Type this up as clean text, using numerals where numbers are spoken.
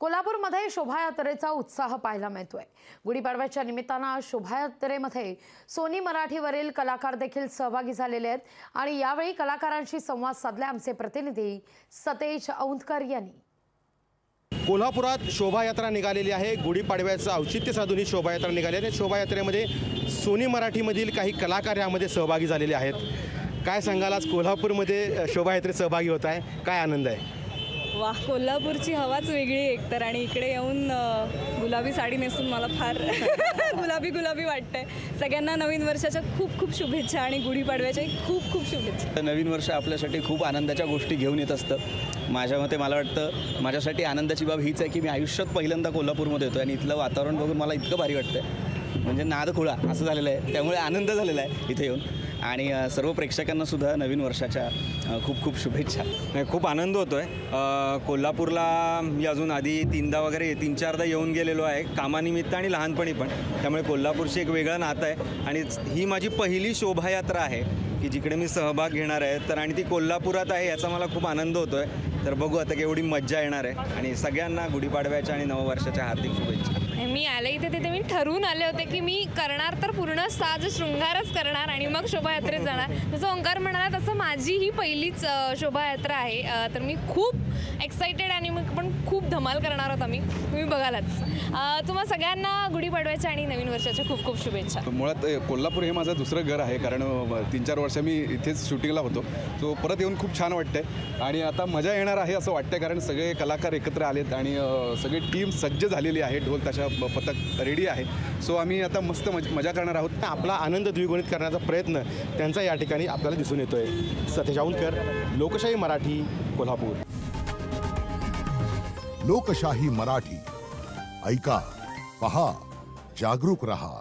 कोल्हापूरमध्ये शोभायात्रेचा उत्साह पाहायला मिळतोय। गुढीपाडव्याच्या निमित्तानं शोभायात्रेमध्ये सोनी मराठीवरील कलाकार देखील सहभागी झालेले आहेत आणि यावेळी कलाकारांशी संवाद साधले आमचे प्रतिनिधी सतेज औंधकर यांनी। कोल्हापुरात शोभायात्रा निघालेली आहे। गुढीपाडव्याचं औचित्य साधून ही शोभायात्रा निघाली आहे। शोभायात्रेमध्ये सोनी मराठीमधील काही कलाकार यामध्ये सहभागी झालेले आहेत। काय सांगाल, आज कोल्हापूरमध्ये शोभायात्रेत सहभागी होत आहे, काय आनंद आहे? वाह, कोल्हापूरची हवाच वेगळी एकतर आणि इकडे येऊन गुलाबी साडी नेसून मला फार गुलाबी वाटतंय। सगळ्यांना नवीन वर्षाच्या खूप खूप शुभेच्छा आणि गुढीपाडव्याच्या खूप खूप शुभेच्छा। नवीन वर्ष आपल्यासाठी खूप आनंदाच्या गोष्टी घेऊन येत असतं। माझ्या मते मला वाटतं माझ्यासाठी आनंदाची बाब हीच आहे की मी आयुष्यात पहिल्यांदा कोल्हापूरमध्ये येतो आणि इथलं वातावरण बघून मला इतकं भारी वाटतं, म्हणजे नादखुळा असं झालेलं आहे। त्यामुळे आनंद झालेला आहे इथे येऊन आणि सर्व प्रेक्षकांना सुद्धा नवीन वर्षाच्या खूप खूप शुभेच्छा। खूप आनंद होतो आहे। कोल्हापूरला मी अजून आधी 3दा वगैरे 3-4दा येऊन गेलेलो आहे कामानिमित्त आणि लहानपणी पण, त्यामुळे कोल्हापूरशी एक वेगळं नातं आहे आणि ही माझी पहिली शोभायात्रा आहे की जिकडे मी सहभाग घेणार आहे तर, आणि ती कोल्हापुरात आहे याचा मला खूप आनंद होतो आहे। तर बघू आता केवढी मज्जा येणार आहे आणि सगळ्यांना गुढीपाडव्याच्या आणि नववर्षाच्या हार्दिक शुभेच्छा। मी आले इथे तिथे मी ठरवून आले होते की मी करणार तर पूर्ण साज शृंगारच करणार आणि मग शोभायात्रेत जाणार। जसं ओंकार म्हणाला तसं माझी ही पहिलीच शोभायात्रा आहे, तर मी खूप एक्साइटेड आणि मग पण खूप धमाल करणार आहोत आम्ही, तुम्ही बघालच। तुम्हा सगळ्यांना गुढीपाडव्याच्या आणि नवीन वर्षाच्या खूप खूप शुभेच्छा। मुळात कोल्हापूर हे माझं दुसरं घर आहे, कारण 3-4 वर्ष मी इथेच शूटिंगला होतो। तो परत येऊन खूप छान वाटतंय आणि आता मजा येणार आहे असं वाटतंय, कारण सगळे कलाकार एकत्र आलेत आणि सगळी टीम सज्ज झालेली आहे, ढोल ताशा पथक रेडी आहे। सो आम्ही आता मस्त मजा करणार आहोत। आपला आनंद द्विगुणित करण्याचा प्रयत्न त्यांचा या ठिकाणी आपल्याला दिसून येतोय। सतेज औंधकर, लोकशाही मराठी, कोल्हापूर। लोकशाही मराठी, ऐका, पहा, जागरूक रहा।